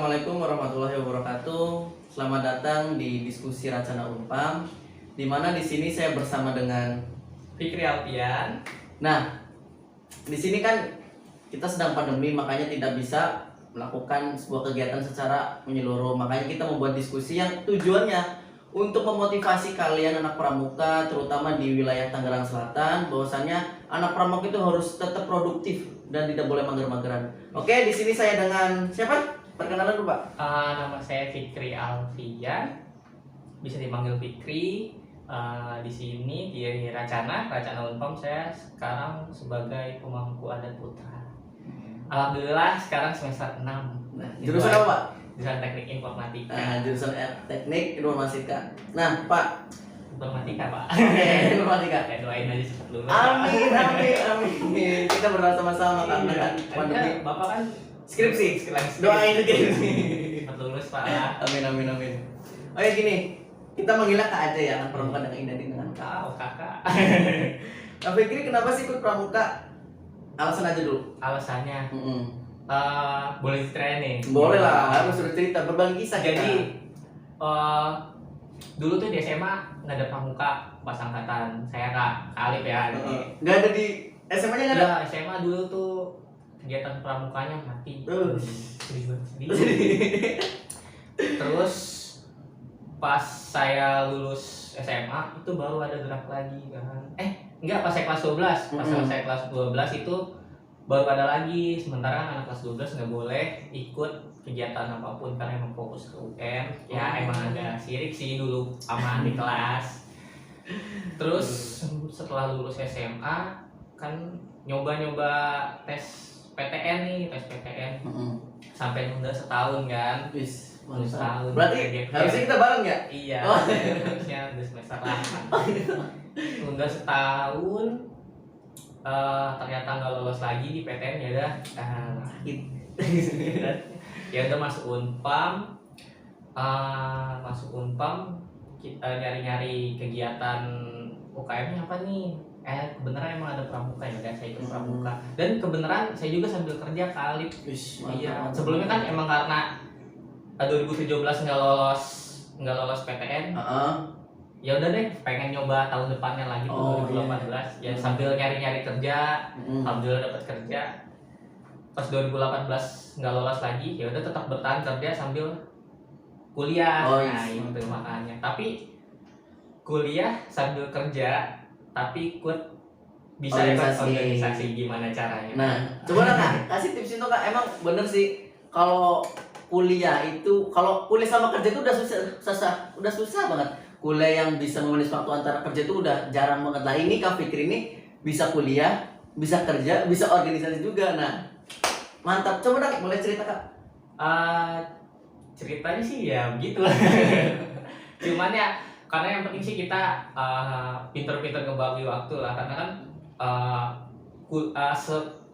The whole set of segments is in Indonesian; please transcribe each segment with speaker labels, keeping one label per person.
Speaker 1: Assalamualaikum warahmatullahi wabarakatuh. Selamat datang di diskusi Racana Unpam, di mana di sini saya bersama dengan
Speaker 2: Fikri Alfian.
Speaker 1: Nah, di sini kan kita sedang pandemi, makanya tidak bisa melakukan sebuah kegiatan secara menyeluruh. Makanya kita membuat diskusi yang tujuannya untuk memotivasi kalian anak pramuka, terutama di wilayah Tangerang Selatan, bahwasannya anak pramuka itu harus tetap produktif dan tidak boleh mager-mageran. Oke, di sini saya dengan siapa? Perkenalan dulu, Pak.
Speaker 2: Nama saya Fikri Alfian, bisa dipanggil Fikri. Di sini di Racana Unpam saya sekarang sebagai pemangku adat putra. Alhamdulillah sekarang semester 6.
Speaker 1: Nah, jurusan apa, Pak?
Speaker 2: Jurusan Teknik Informatika.
Speaker 1: Jurusan Teknik Informatika. Nah, Pak.
Speaker 2: Informatika, Pak.
Speaker 1: Oke, Informatika.
Speaker 2: Kayak doain aja cepet lulus.
Speaker 1: Amin, amin, amin. Kita berdoa sama-sama karena kan pandemi.
Speaker 2: Bapak kan
Speaker 1: Skripsi.
Speaker 2: skripsi.
Speaker 1: Doain skripsi.
Speaker 2: Cepet lulus, Pak.
Speaker 1: Amin, amin, amin. Oke, gini. Kita manggilnya Kak aja ya, kan pramuka dengan identik dengan Kak.
Speaker 2: Kakak.
Speaker 1: Kak Fikri kenapa sih ikut pramuka? Alasan aja dulu.
Speaker 2: Alasannya
Speaker 1: Mm-mm.
Speaker 2: boleh diceritain nih.
Speaker 1: Boleh lah, harus cerita, berbagi kisah.
Speaker 2: Jadi dulu tuh di SMA nggak ada pramuka pas angkatan saya, Kak Alif ya.
Speaker 1: Nggak ada di SMA-nya, nggak ada?
Speaker 2: Ya, SMA dulu tuh kegiatan pramukanya mati. Sedih banget, sedih. Terus pas saya lulus SMA itu baru ada gerak lagi kan. Enggak, pas saya kelas 12. Pas saya kelas 12 itu baru ada lagi. Sementara kan anak kelas 12 nggak boleh ikut kegiatan apapun karena emang fokus ke UN. Ya emang agak sirik sih dulu aman di kelas. Terus setelah lulus SMA kan nyoba-nyoba tes PTN nih, tes PTN. Sampai nunda setahun kan. Setahun.
Speaker 1: Berarti harusnya kita bareng ya?
Speaker 2: Iya. Harusnya udah semester 8. Nunda setahun. Ternyata nggak lolos lagi di PTN, ya udah ya udah masuk Unpam. Kita nyari-nyari kegiatan UKM-nya apa nih. Kebenaran emang ada pramuka, ya udah saya ikut pramuka. Dan kebenaran saya juga sambil kerja kali. Iya, sebelumnya kan emang karena 2017 nggak lolos PTN. Ya udah deh, pengen nyoba tahun depannya lagi tuh 2018. Ya sambil nyari-nyari kerja. Alhamdulillah dapat kerja. Pas 2018 nggak lolos lagi, ya udah tetap bertahan kerja sambil kuliah. Nah itu makanya. Tapi kuliah sambil kerja, tapi ikut bisa ikut organisasi, gimana caranya?
Speaker 1: Nah, coba Kak, kasih tips itu, Kak. Emang bener sih kalau kuliah sama kerja itu udah susah banget. Kuliah yang bisa memanage waktu antara kerja itu udah jarang banget. Lah ini Kak Fikri ini bisa kuliah, bisa kerja, bisa organisasi juga. Nah, mantap. Coba dong, boleh cerita, Kak?
Speaker 2: Ceritanya sih ya begitu. Cuman ya karena yang penting sih kita pinter-pinter ngebagi waktu lah, karena kan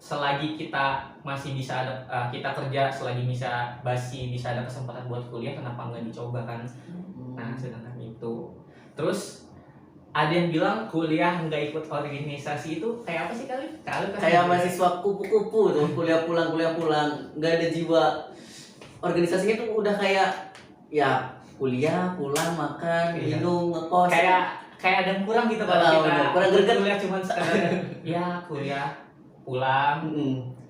Speaker 2: selagi kita masih bisa ada kita kerja, selagi masih bisa ada kesempatan buat kuliah, kenapa nggak dicoba kan? Nah sedangkan itu terus ada yang bilang kuliah nggak ikut organisasi itu kayak apa sih kali
Speaker 1: kayak mahasiswa kupu-kupu tuh, kuliah pulang nggak ada jiwa organisasinya tuh, udah kayak ya kuliah pulang makan minum ngekos,
Speaker 2: kayak ada yang kurang gitu kalau kita
Speaker 1: kurang greget.
Speaker 2: Kuliah cuma sekadar ya kuliah pulang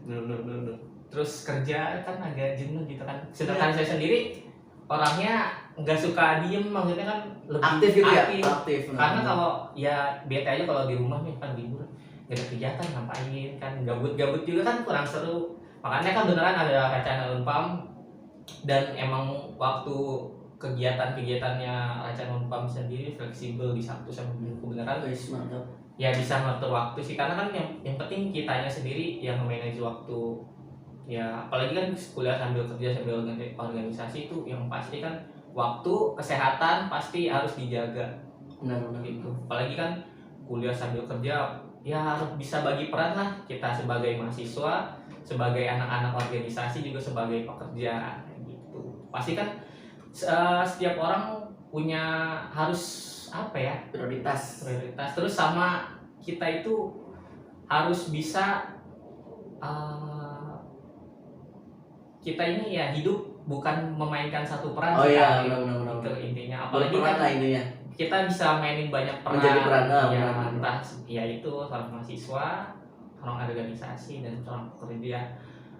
Speaker 1: bener.
Speaker 2: terus kerja kan agak jenuh gitu kan. Sedangkan saya sendiri orangnya nggak suka diem, maksudnya kan lebih
Speaker 1: aktif gitu ya, aktif.
Speaker 2: Karena kalau ya bete aja kalau di rumah nih kan libur nggak ada kegiatan, ngapain kan, gabut juga kan kurang seru. Makanya kan beneran ada Racana Unpam, dan emang waktu kegiatannya Racana Unpam sendiri fleksibel di Sabtu sama Minggu, beneran ya bisa ngatur waktu sih, karena kan yang penting kitanya sendiri yang manage waktu. Ya apalagi kan kuliah sambil kerja sambil organisasi itu yang pasti kan waktu, kesehatan pasti harus dijaga.
Speaker 1: Benar
Speaker 2: gitu. Apalagi kan kuliah sambil kerja, ya harus bisa bagi peran lah, kita sebagai mahasiswa, sebagai anak-anak organisasi, juga sebagai pekerja gitu. Pasti kan setiap orang punya harus prioritas. Terus sama kita itu harus bisa kita ini ya hidup bukan memainkan satu peran
Speaker 1: Oh
Speaker 2: sih,
Speaker 1: iya,
Speaker 2: Kak.
Speaker 1: benar.
Speaker 2: Itu intinya. Apalagi
Speaker 1: Berperan
Speaker 2: kan
Speaker 1: lah intinya.
Speaker 2: kita bisa mainin banyak peran.
Speaker 1: Menjadi peran,
Speaker 2: Ya,
Speaker 1: benar.
Speaker 2: entah ya itu seorang mahasiswa, seorang organisasi, dan seorang pekerja.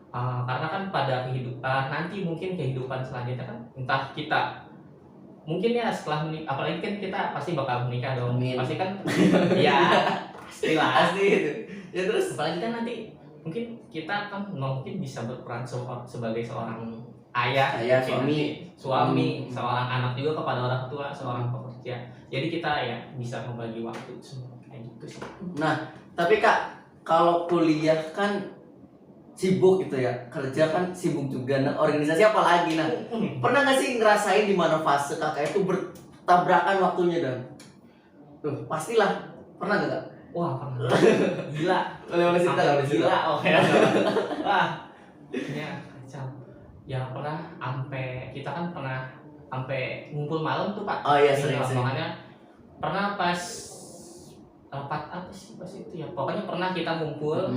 Speaker 2: Karena kan pada kehidupan nanti mungkin kehidupan selanjutnya kan entah kita mungkin ya setelah menikah, apalagi kan kita pasti bakal menikah dong.
Speaker 1: Amin.
Speaker 2: Pasti kan ya pastilah.
Speaker 1: Asli itu. Ya terus
Speaker 2: Apalagi kan nanti mungkin kita kan mungkin bisa berperan sebagai seorang ayah,
Speaker 1: Ayah,
Speaker 2: mungkin
Speaker 1: suami.
Speaker 2: nanti seorang anak juga kepada orang tua, seorang pekerja. Jadi kita ya bisa membagi waktu semua kayak gitu sih.
Speaker 1: Nah, tapi Kak, kalau kuliah kan sibuk gitu ya, kerja kan sibuk juga, nah organisasi apalagi. Nah, pernah nggak sih ngerasain di mana fase kakak itu bertabrakan waktunya dan pastilah pernah nggak Kak?
Speaker 2: Wah, pernah. Gila.
Speaker 1: Boleh cerita
Speaker 2: Sampai
Speaker 1: nggak?
Speaker 2: gila, oh ya. Wah, ya kacau. Ya pernah kita kan pernah sampai ngumpul malam tuh, Pak.
Speaker 1: Oh iya,
Speaker 2: Iya,
Speaker 1: sering.
Speaker 2: makanya pernah pas rapat apa sih pas itu ya. Pokoknya pernah kita ngumpul,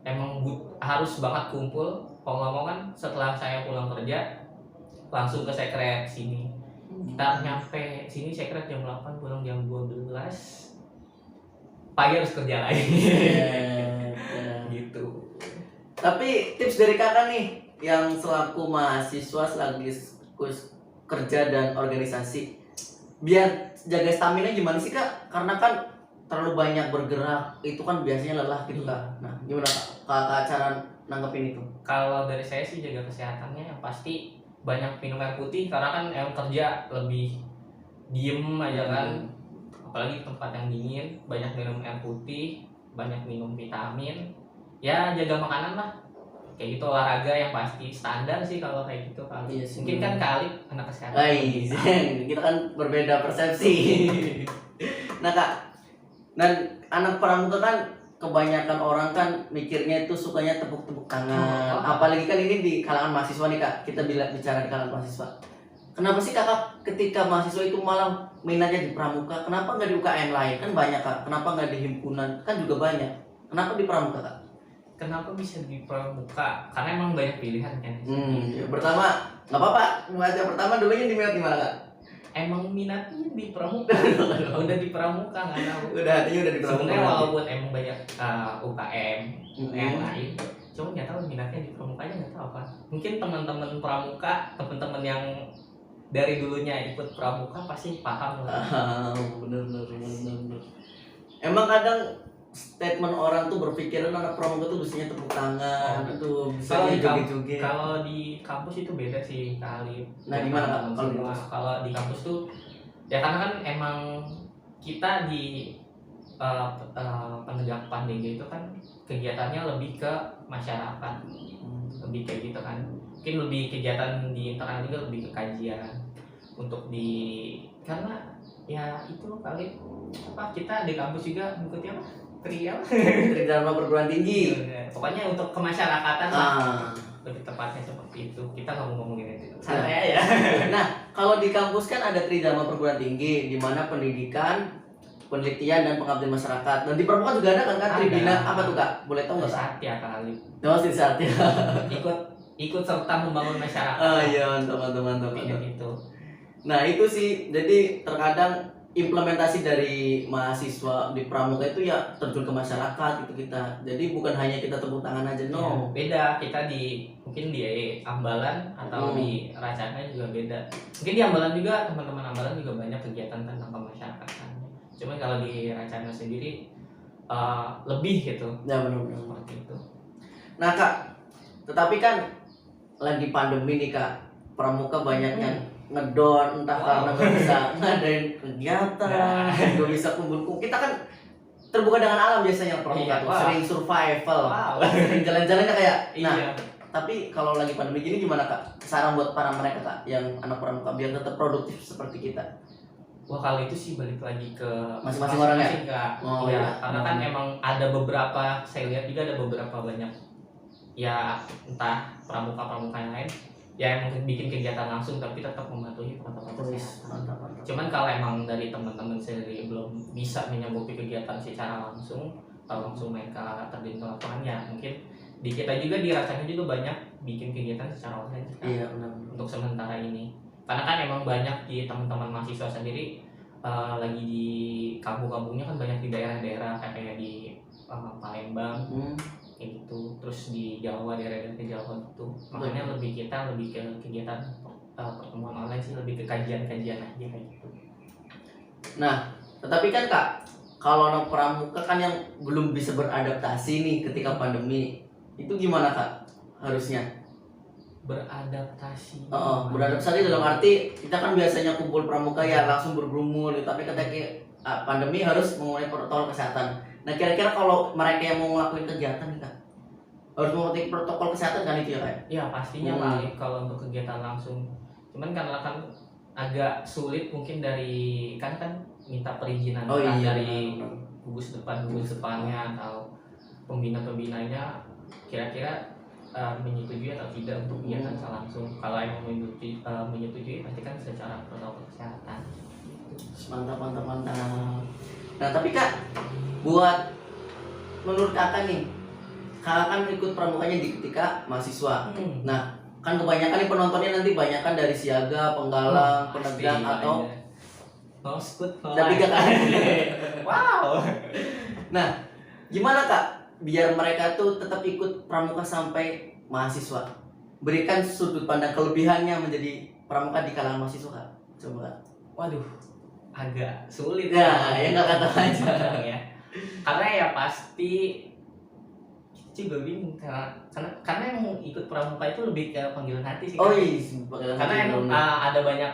Speaker 2: emang harus banget kumpul. Kalau nggak mau kan setelah saya pulang kerja langsung ke sekret sini. Kita nyampe sini sekret jam 8, pulang jam 12. Pagi harus kerja lagi. Gitu.
Speaker 1: Tapi tips dari kakak nih yang selaku mahasiswa selagi kerja dan organisasi, biar jaga stamina gimana sih Kak? Karena kan terlalu banyak bergerak itu kan biasanya lelah gitu Kak. Nah gimana Kak cara nanggepin itu?
Speaker 2: Kalau dari saya sih jaga kesehatannya yang pasti banyak minum air putih, karena kan yang kerja lebih diem aja kan. Apalagi tempat yang dingin, banyak minum air putih, banyak minum vitamin, ya jaga makanan lah kayak gitu. Olahraga yang pasti standar sih kalau kayak gitu. Kali
Speaker 1: Iya sih,
Speaker 2: mungkin kan kali anak kesehatan.
Speaker 1: kita kan berbeda persepsi. Nah Kak, dan anak pramuka kan kebanyakan orang kan mikirnya itu sukanya tepuk-tepuk tangan. Apalagi kan ini di kalangan mahasiswa nih Kak, kita bicara di kalangan mahasiswa. Kenapa sih kakak ketika mahasiswa itu malah minatnya di pramuka? Kenapa nggak di UKM lain? Kan banyak Kak. Kenapa nggak di himpunan? Kan juga banyak. Kenapa di pramuka Kak?
Speaker 2: Kenapa bisa di pramuka? Karena emang banyak pilihan kan.
Speaker 1: Ya, pertama nggak apa-apa. Baca pertama dulunya di minat di mana Kak?
Speaker 2: Emang minatnya di pramuka. Udah di pramuka, nggak tahu.
Speaker 1: Udah hatinya udah di pramuka.
Speaker 2: Sebenarnya walaupun emang banyak UKM yang
Speaker 1: Mm-hmm.
Speaker 2: lain, cuma nggak tahu minatnya di pramuka aja, nggak tahu apa. Mungkin teman-teman pramuka, teman-teman yang dari dulunya ikut pramuka pasti paham lah.
Speaker 1: Bener. Emang kadang statement orang tuh berpikiran anak pramuka tuh biasanya tepuk tangan, itu
Speaker 2: Kalau
Speaker 1: bisa
Speaker 2: di
Speaker 1: joget-joget.
Speaker 2: Kalau di kampus itu beda sih kali.
Speaker 1: Nah, gimana, Kak? Kalau di kampus?
Speaker 2: Kalau di kampus tuh ya karena kan emang kita di penegak PANDG itu kan kegiatannya lebih ke masyarakat, lebih kayak gitu kan. Mungkin lebih kegiatan di internal juga, lebih ke kajian untuk karena ya itu kali apa, kita di kampus juga mengikuti apa,
Speaker 1: Tridharma perguruan tinggi.
Speaker 2: pokoknya untuk kemasyarakatan lah, lebih tepatnya seperti itu. Kita nggak mau ngomongin itu, santai aja.
Speaker 1: Nah, kalau di kampus kan ada Tridharma perguruan tinggi di mana pendidikan, penelitian dan pengabdian masyarakat. Dan di pramuka juga ada kan Tribina, apa tuh Kak? Boleh tahu nggak Kak?
Speaker 2: Satya kali.
Speaker 1: Satya.
Speaker 2: ikut serta membangun masyarakat.
Speaker 1: Iya, mantap.
Speaker 2: Itu.
Speaker 1: Nah, itu sih. Jadi terkadang implementasi dari mahasiswa di pramuka itu ya terjun ke masyarakat itu kita. Jadi bukan hanya kita tepuk tangan aja, no.
Speaker 2: Ya, beda kita mungkin di Ambalan atau di Racana juga beda. Mungkin di Ambalan juga, teman-teman Ambalan juga banyak kegiatan tentang kemasyarakatan. Cuma kalau di Racana sendiri lebih gitu.
Speaker 1: Ya benar.
Speaker 2: Seperti itu.
Speaker 1: Nah Kak, tetapi kan lagi pandemi nih Kak, pramuka banyak yang ngedon, entah karena nggak bisa ngadain kegiatan, nggak bisa kumpul. Kita kan terbuka dengan alam biasanya pramuka tuh, sering survival, sering jalan-jalannya kayak. Nah, tapi kalau lagi pandemi gini gimana Kak? Saran buat para mereka Kak, yang anak pramuka biar tetap produktif seperti kita.
Speaker 2: Wah, kalau itu sih balik lagi ke
Speaker 1: masing-masing orang ya?
Speaker 2: Kak. Iya, karena kan emang ada beberapa, saya lihat juga ada beberapa banyak ya entah pramuka yang lain ya yang mungkin bikin kegiatan langsung tapi tetap mematuhi protokol kesehatan. Cuman kalau emang dari teman-teman sendiri belum bisa menyanggupi kegiatan secara langsung atau langsung mereka terjun ke lapangan, ya mungkin di kita juga di Racana juga banyak bikin kegiatan secara online sih, Kak.
Speaker 1: Iya benar.
Speaker 2: Untuk sementara ini, karena kan emang banyak di teman-teman mahasiswa sendiri lagi di kampung-kampungnya kan banyak di daerah-daerah kayak di Palembang kayak gitu, terus di Jawa daerah-daerah ke Jawa gitu, makanya kita lebih ke kegiatan pertemuan online sih, lebih ke kajian-kajian aja kayak gitu.
Speaker 1: Nah, tetapi kan Kak, kalau anak pramuka kan yang belum bisa beradaptasi nih ketika pandemi, itu gimana Kak harusnya?
Speaker 2: Beradaptasi.
Speaker 1: Beradaptasi dalam arti kita kan biasanya kumpul pramuka ya langsung berkerumun, tapi ketika pandemi harus mengurangi protokol kesehatan. Nah, kira-kira kalau mereka yang mau ngelakuin kegiatan nih Kak, harus mengikuti protokol kesehatan kan itu ya Kak?
Speaker 2: Ya pastinya Pak, kalau untuk kegiatan langsung. Cuman karena kan agak sulit mungkin dari kan minta perizinan dari gugus depannya atau pembinanya kira-kira menyetujui atau tidak untuk kegiatan langsung. Kalau emang menyetujui pasti kan secara protokol kesehatan.
Speaker 1: Mantap. Nah tapi Kak, buat menurut Kakak nih, Kakak kan ikut pramukanya di ketika mahasiswa. Nah kan kebanyakan nih penontonnya nanti banyakan dari siaga, penggalang, penegak atau tapi kan.
Speaker 2: Wow.
Speaker 1: Nah gimana Kak biar mereka tuh tetap ikut pramuka sampai mahasiswa? Berikan sudut pandang kelebihannya menjadi pramuka di kalangan mahasiswa Kak. Coba Kak.
Speaker 2: Waduh, agak sulit
Speaker 1: ya nggak kata aja
Speaker 2: ya. Karena ya pasti juga bingung karena yang ikut pramuka itu lebih ke panggilan hati sih. Karena emang ada banyak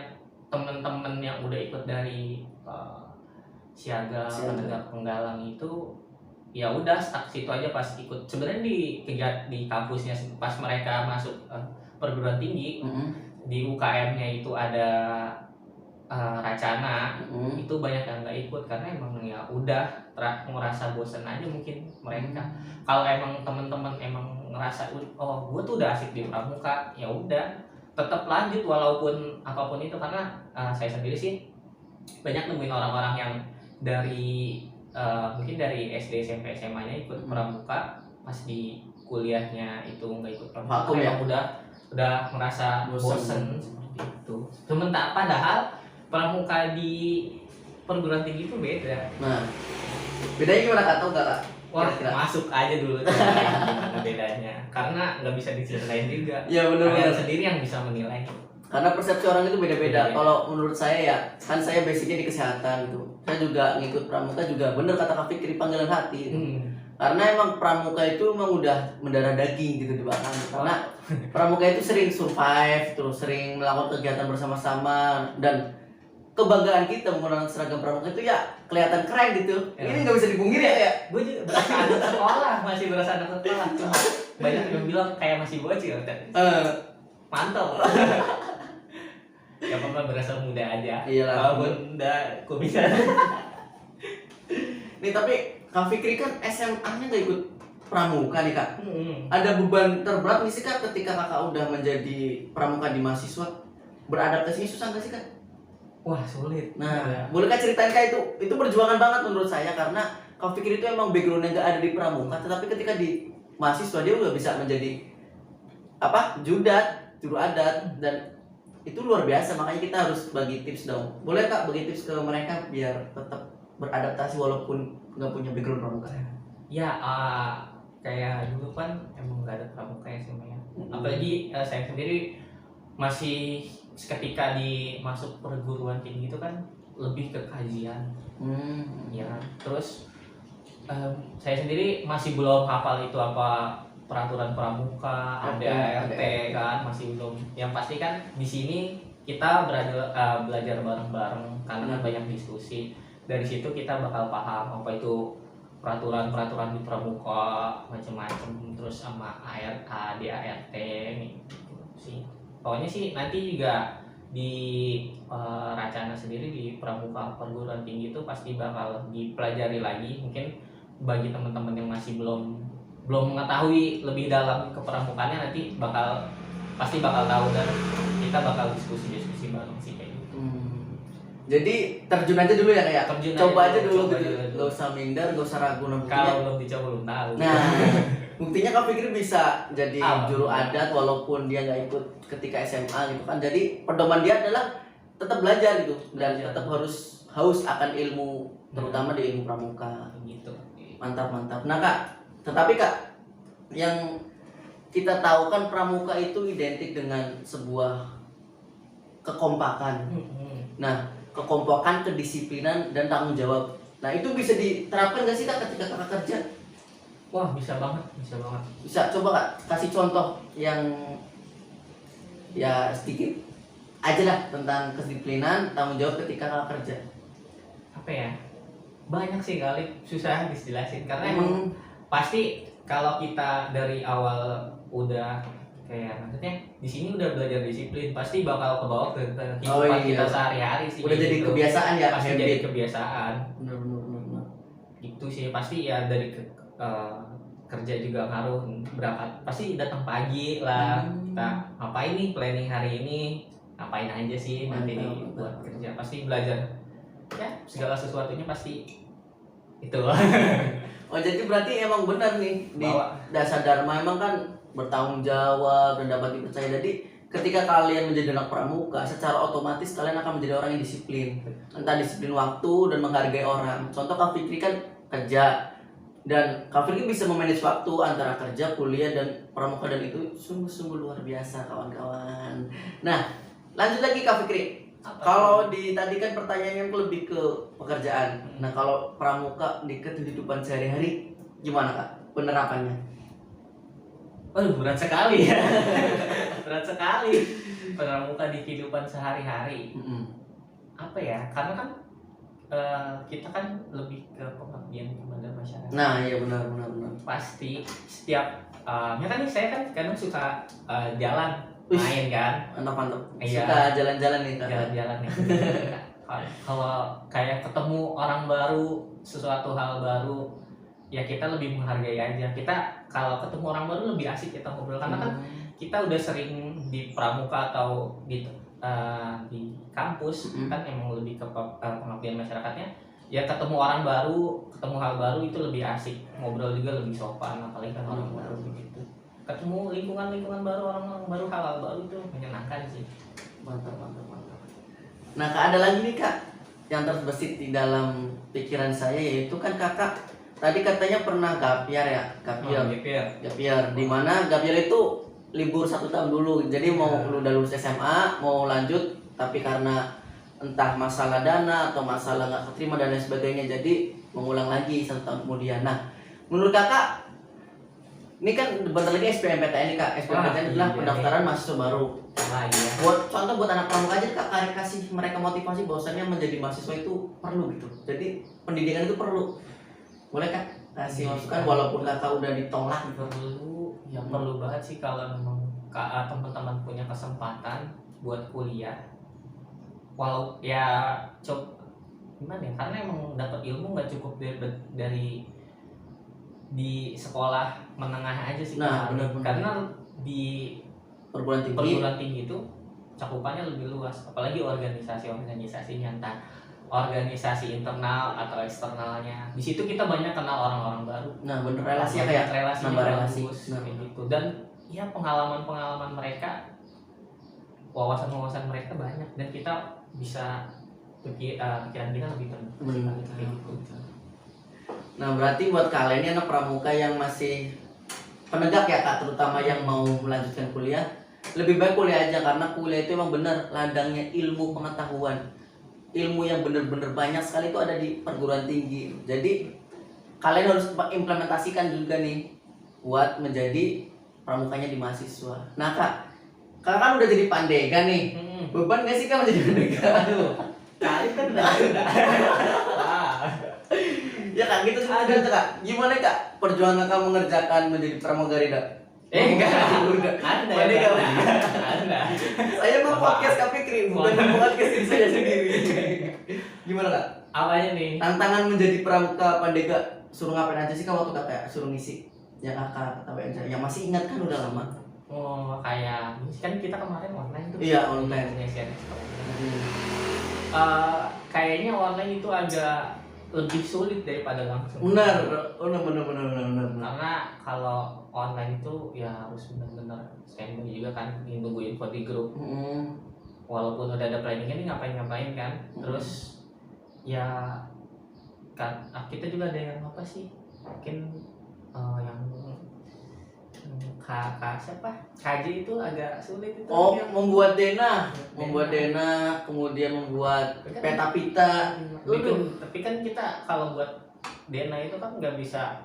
Speaker 2: teman-teman yang udah ikut dari siaga, penegak, penggalang itu ya udah stuck situ aja pas ikut. Sebenarnya di kampusnya pas mereka masuk perguruan tinggi di UKM-nya itu ada Racana, itu banyak yang nggak ikut karena emang ya udah ngerasa bosan aja mungkin mereka. Kalau emang teman-teman emang ngerasa oh gue tuh udah asik di pramuka, ya udah tetap lanjut walaupun apapun itu. Karena saya sendiri sih banyak nemuin orang-orang yang dari mungkin dari SD, SMP, SMA-nya ikut pramuka, pas di kuliahnya itu nggak ikut pramuka, emang udah merasa bosan seperti itu. Sementara padahal pramuka di perguruan tinggi itu beda.
Speaker 1: Nah, bedanya gimana Kak? Tahu nggak Kak?
Speaker 2: Wah, masuk aja dulu gimana bedanya. Karena nggak bisa diceritain juga.
Speaker 1: Ya benar.
Speaker 2: Kalian sendiri yang bisa menilai.
Speaker 1: Karena persepsi orang itu beda-beda. Kalau menurut saya ya, kan saya basicnya di kesehatan gitu. Saya juga ngikut pramuka juga bener kata Kak Fikri, panggilan hati. Karena emang pramuka itu emang udah mendarah daging gitu di belakang. Karena pramuka itu sering survive, terus sering melakukan kegiatan bersama-sama, dan kebanggaan kita menggunakan seragam pramuka itu ya kelihatan keren gitu. Ini nggak bisa dipungkiri ya.
Speaker 2: Gue juga berasa anak sekolah, masih berasa anak sekolah. Cuma banyak yang bilang kayak masih bocil. Mantel. Ya apa berasa muda aja.
Speaker 1: Iyalah.
Speaker 2: Walaupun udah kumisan.
Speaker 1: Nih tapi Kak Fikri kan SMA-nya nggak ikut pramuka nih Kak. Ada beban terberat nih sih Kak ketika Kakak udah menjadi pramuka di mahasiswa? Beradaptasinya susah nggak sih Kak?
Speaker 2: Wah sulit.
Speaker 1: Nah, boleh Kak ceritain Kak itu perjuangan banget menurut saya, karena Kak Fikri itu emang backgroundnya nggak ada di pramuka, tetapi ketika di mahasiswa dia udah bisa menjadi judat, juru adat, dan itu luar biasa. Makanya kita harus bagi tips dong. Boleh Kak bagi tips ke mereka biar tetap beradaptasi walaupun nggak punya background pramuka?
Speaker 2: Ya kayak dulu kan emang nggak ada pramuka ya semuanya. Apalagi saya sendiri masih ketika masuk perguruan tinggi itu kan lebih ke kajian. Ya terus saya sendiri masih belum hafal itu apa peraturan pramuka, ADART kan, masih belum. Yang pasti kan di sini kita belajar bareng-bareng karena kan banyak diskusi. Dari situ kita bakal paham apa itu peraturan di pramuka macam-macam, terus sama ADART gitu sih. Pokoknya sih nanti juga di Racana sendiri di pramuka perguruan tinggi itu pasti bakal dipelajari lagi. Mungkin bagi teman-teman yang masih belum mengetahui lebih dalam kepramukaannya, nanti pasti bakal tahu dan kita bakal diskusi bareng sih kayak gitu.
Speaker 1: Jadi terjun aja dulu ya kayak. Coba aja dulu gitu. Gak usah minder, gak usah ragu.
Speaker 2: Kalau belum dicoba belum tahu.
Speaker 1: Nah, Buktinya Kak Fikri bisa jadi
Speaker 2: Ah,
Speaker 1: juru adat walaupun dia nggak ikut ketika SMA gitu kan. Jadi pedoman dia adalah tetap belajar gitu dan
Speaker 2: Belajar.
Speaker 1: tetap harus haus akan ilmu, terutama di ilmu pramuka.
Speaker 2: gitu.
Speaker 1: Mantap mantap. Nah Kak, tetapi Kak, yang kita tahu kan pramuka itu identik dengan sebuah kekompakan. Nah, kekompakan, kedisiplinan dan tanggung jawab. Nah, itu bisa diterapkan nggak sih Kak ketika Kakak kerja?
Speaker 2: Wah, bisa banget, bisa banget.
Speaker 1: Bisa coba Kak kasih contoh yang ya sedikit aja lah tentang kedisiplinan, tanggung jawab ketika Kakak kerja.
Speaker 2: Apa ya? Banyak sih kali, susah dijelasin karena emang pasti kalau kita dari awal udah kayak maksudnya di sini udah belajar disiplin, pasti bakal kebawa ke kehidupan kita sehari-hari sih.
Speaker 1: Udah jadi
Speaker 2: gitu.
Speaker 1: kebiasaan ya,
Speaker 2: Pasti
Speaker 1: habit.
Speaker 2: jadi kebiasaan.
Speaker 1: Benar.
Speaker 2: Itu sih pasti ya dari kerja juga ngaruh, berangkat pasti datang pagi lah, kita ngapain nih, planning hari ini ngapain aja sih nanti
Speaker 1: Mantap.
Speaker 2: buat kerja, pasti belajar ya segala sesuatunya pasti itu.
Speaker 1: Oh jadi berarti emang benar nih di
Speaker 2: Bawa.
Speaker 1: dasar dharma emang kan bertanggung jawab dan dapat dipercaya. Jadi ketika kalian menjadi anak pramuka, secara otomatis kalian akan menjadi orang yang disiplin. Entah disiplin waktu dan menghargai orang. Contoh Kak Fikri kan kerja dan Kak Fikri bisa memanage waktu antara kerja, kuliah dan pramuka, dan itu sungguh-sungguh luar biasa kawan-kawan. Nah, lanjut lagi Kak Fikri. Kalau di tadi kan pertanyaannya lebih ke pekerjaan. Nah, kalau pramuka di kehidupan sehari-hari gimana Kak penerapannya?
Speaker 2: Waduh, berat sekali ya. Berat sekali pramuka di kehidupan sehari-hari. Apa ya, karena kan kita kan lebih ke pengabdian kepada masyarakat.
Speaker 1: Nah iya benar.
Speaker 2: Pasti setiap ya kan nih, saya kan kadang suka jalan main kan.
Speaker 1: Mantap.
Speaker 2: Iya.
Speaker 1: Suka jalan-jalan nih Kak.
Speaker 2: Jalan-jalan nih. Kalau kayak ketemu orang baru, sesuatu hal baru, ya kita lebih menghargai aja. Kita kalau ketemu orang baru lebih asik kita ngobrol, karena kan kita udah sering di pramuka atau di kampus kan emang lebih ke pengabdian masyarakatnya. Ya ketemu orang baru, ketemu hal baru itu lebih asik, ngobrol juga lebih sopan, apalagi kan orang baru begitu. Ketemu lingkungan baru, orang baru, hal baru itu menyenangkan sih.
Speaker 1: Mantap. Nah Kak, ada lagi nih Kak yang terbesit di dalam pikiran saya, yaitu kan Kakak tadi katanya pernah gapir ya, gapir. Di mana gapir itu libur 1 tahun dulu. Jadi mau udah lulus SMA, mau lanjut, tapi karena entah masalah dana atau masalah nggak keterima dan lain sebagainya, jadi mengulang lagi 1 tahun kemudian. Nah, menurut Kakak, ini kan bentar lagi SBMPTN nih Kak. SBMPTN adalah pendaftaran mahasiswa baru.
Speaker 2: Iya.
Speaker 1: Buat anak pramuka aja Kak, kasih mereka motivasi bahwasannya menjadi mahasiswa itu perlu gitu. Jadi pendidikan itu perlu. Boleh Kak kasih masukan walaupun Kakak udah ditolak gitu.
Speaker 2: Perlu banget sih kalau memang teman-teman punya kesempatan buat kuliah. Walau ya gimana ya, karena emang dapat ilmu nggak cukup dari di sekolah menengah aja sih.
Speaker 1: Nah, benar.
Speaker 2: Karena di
Speaker 1: perguruan
Speaker 2: tinggi itu cakupannya lebih luas, apalagi organisasinya, entah organisasi internal atau eksternalnya. Di situ kita banyak kenal orang-orang baru.
Speaker 1: Nah, bener, relasi kayak
Speaker 2: nambah relasi
Speaker 1: kayak
Speaker 2: gitu. Dan ya pengalaman mereka, wawasan mereka banyak, dan kita bisa pikiran kita lebih terbuka gitu.
Speaker 1: Nah, berarti buat kalian ini anak pramuka yang masih penegak ya Kak, terutama yang mau melanjutkan kuliah, lebih baik kuliah aja, karena kuliah itu emang bener ladangnya ilmu pengetahuan. Ilmu yang bener-bener banyak sekali itu ada di perguruan tinggi. Jadi kalian harus implementasikan juga nih buat menjadi pramukanya di mahasiswa. Nah Kak kan udah jadi pandega nih. Beban gak sih Kak menjadi pandega?
Speaker 2: Aduh, kali kan udah.
Speaker 1: Ya Kak, gitu sih Kak. Gimana Kak perjuangan Kakak mengerjakan menjadi pramugari Kak?
Speaker 2: Enggak,
Speaker 1: udah.
Speaker 2: Ada.
Speaker 1: Saya mau podcast Kak Fikri, bukan podcast diri saya sendiri. Gimana Kak?
Speaker 2: Apanya nih?
Speaker 1: Tantangan menjadi pramuka pandega, suruh ngapain aja sih Kak waktu Kakak suruh ngisi? Ya Kakak ketawa aja. Yang masih ingat kan udah lama.
Speaker 2: Oh, kayak kan kita kemarin online tuh.
Speaker 1: Iya, online.
Speaker 2: Kayaknya online itu agak lebih sulit daripada langsung.
Speaker 1: Benar.
Speaker 2: Karena kalau online itu ya harus benar-benar standby juga kan, nunggu info di grup. Walaupun udah ada planning ini ngapain kan, terus ya kan kita juga ada yang apa sih, mungkin yang siapa KJ itu agak sulit itu.
Speaker 1: Membuat dena, kemudian membuat peta pita.
Speaker 2: Tapi kan kita kalau buat dena itu kan nggak bisa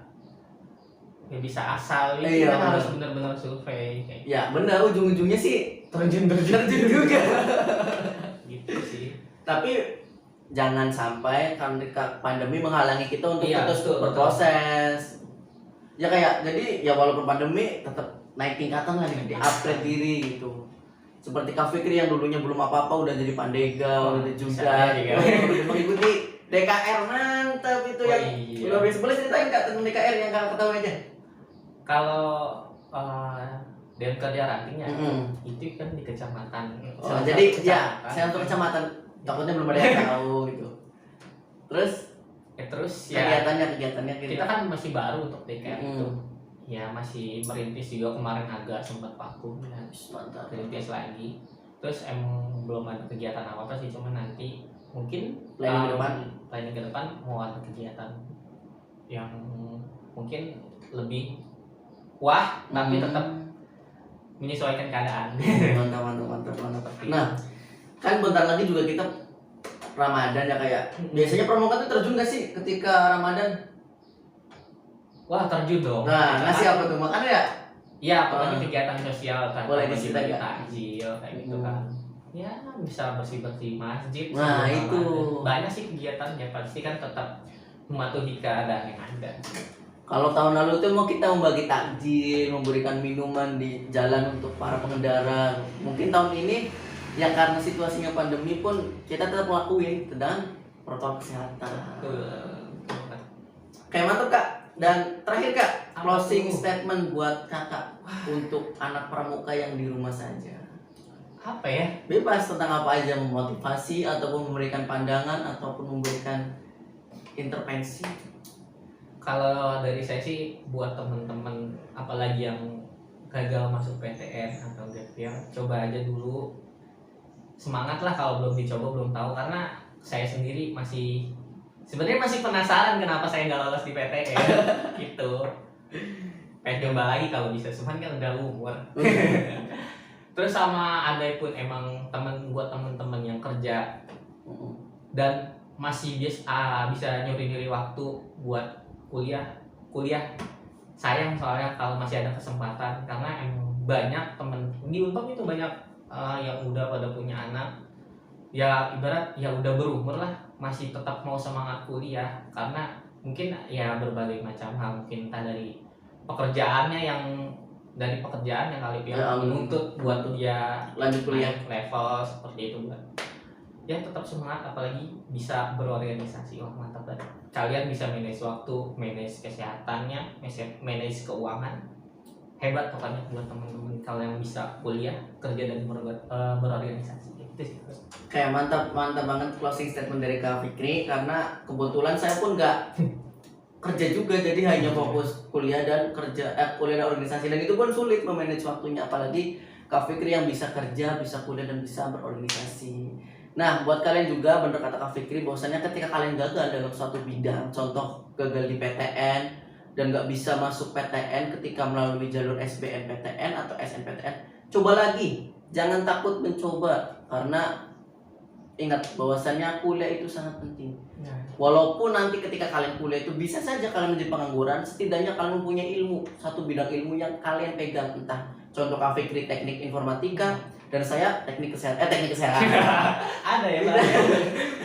Speaker 2: asal, itu kan harus benar-benar survei.
Speaker 1: Ya benar, ujung-ujungnya sih terjun juga.
Speaker 2: Gitu sih.
Speaker 1: Tapi jangan sampai karena pandemi menghalangi kita untuk terus berproses. Ya kayak jadi ya walaupun pandemi tetap naik tingkatan lah nih, upgrade diri gitu. Seperti Kak Fikri yang dulunya belum apa-apa udah jadi pandega, udah juga mengikuti DKR, mantap itu yang luar biasa. Boleh ceritain Kak tentang DKR yang Kakak ketahui aja?
Speaker 2: Kalau Dewan Kerja Rantingnya itu kan di kecamatan.
Speaker 1: Jadi ya saya untuk kecamatan, takutnya belum ada yang tahu gitu. Terus kegiatannya
Speaker 2: kita kan masih baru untuk DKR itu. Ya masih merintis juga, kemarin agak sempat vakum ya,
Speaker 1: mantap.
Speaker 2: Merintis lagi. Terus emang belum ada kegiatan apa sih, cuma nanti mungkin planning ke depan mau ada kegiatan yang mungkin lebih tapi tetap menyesuaikan keadaan.
Speaker 1: Mantap. Nah, kan bentar lagi juga kita Ramadan ya kayak. Biasanya pramuka tuh terjun gak sih ketika Ramadan?
Speaker 2: Wah, terjun dong.
Speaker 1: Nah, ngasih apa tuh? Makan ya?
Speaker 2: Iya, apalagi kegiatan sosial kan.
Speaker 1: Boleh diceritain
Speaker 2: takjil kayak gitu kan. Ya, bisa bersih-bersih masjid.
Speaker 1: Nah, itu.
Speaker 2: Banyak sih kegiatannya, pasti kan tetap mematuhi keadaan yang ada.
Speaker 1: Kalau tahun lalu tuh mau kita membagi takjil, memberikan minuman di jalan untuk para pengendara. Mungkin tahun ini ya karena situasinya pandemi pun kita tetap lakuin dengan protokol kesehatan. Kayak mantap Kak. Dan terakhir Kak, closing statement buat Kakak untuk anak pramuka yang di rumah saja.
Speaker 2: Apa ya?
Speaker 1: Bebas tentang apa aja, memotivasi ataupun memberikan pandangan ataupun memberikan intervensi.
Speaker 2: Kalau dari saya sih buat teman-teman apalagi yang gagal masuk PTN atau gap year, coba aja dulu. Semangat lah, kalau belum dicoba belum tahu, karena saya sendiri sebenarnya masih penasaran kenapa saya nggak lolos di PTN gitu. Pengen coba lagi kalau bisa, cuman kan udah umur. Terus sama ada pun emang buat temen-temen yang kerja dan masih bisa nyuri waktu buat kuliah. Sayang soalnya kalau masih ada kesempatan, karena emang banyak temen di Unpam itu banyak yang udah pada punya anak, ya ibarat ya udah berumur lah, masih tetap mau semangat kuliah karena mungkin ya berbagai macam hal, mungkin entah dari pekerjaannya yang kali menuntut buat dia
Speaker 1: lanjut kuliah
Speaker 2: level seperti itu buat ya tetap semangat, apalagi bisa berorganisasi. Wah, mantap banget, kalian bisa manage waktu, manage kesehatannya, manage keuangan, hebat pokoknya buat teman-teman kalau yang bisa kuliah, kerja dan berorganisasi itu sih.
Speaker 1: Kayak mantap banget closing statement dari Kak Fikri, karena kebetulan saya pun nggak kerja juga, jadi hanya fokus kuliah dan kuliah dan organisasi, dan itu pun sulit memanage waktunya, apalagi Kak Fikri yang bisa kerja, bisa kuliah dan bisa berorganisasi. Nah, buat kalian juga bener kata Kak Fikri, bahwasannya ketika kalian gagal dalam suatu bidang, contoh gagal di PTN dan nggak bisa masuk PTN ketika melalui jalur SBMPTN atau SNPTN, coba lagi, jangan takut mencoba, karena ingat bahwasannya kuliah itu sangat penting. Walaupun nanti ketika kalian kuliah itu bisa saja kalian menjadi pengangguran, setidaknya kalian mempunyai satu bidang ilmu yang kalian pegang, entah contoh Kak Fikri teknik informatika dan saya teknik kesehatan.
Speaker 2: Ada ya Pak?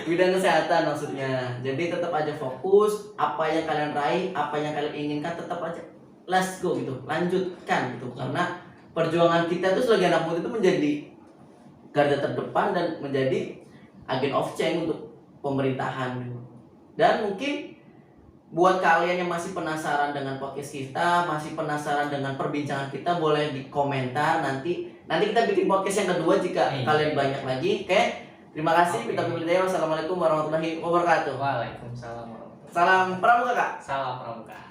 Speaker 1: Bidang kesehatan maksudnya. Jadi tetap aja fokus, apa yang kalian raih, apa yang kalian inginkan, tetap aja let's go gitu, lanjutkan gitu. Karena perjuangan kita itu sebagai anak muda itu menjadi garda terdepan dan menjadi agen of change untuk pemerintahan gitu. Dan mungkin buat kalian yang masih penasaran dengan podcast kita, masih penasaran dengan perbincangan kita, boleh di komentar nanti kita bikin podcast yang kedua jika kalian banyak lagi. Oke, terima kasih. Kita berbicara. Wassalamualaikum warahmatullahi wabarakatuh.
Speaker 2: Waalaikumsalam warahmatullahi wabarakatuh.
Speaker 1: Salam pramuka, Kak.
Speaker 2: Salam pramuka.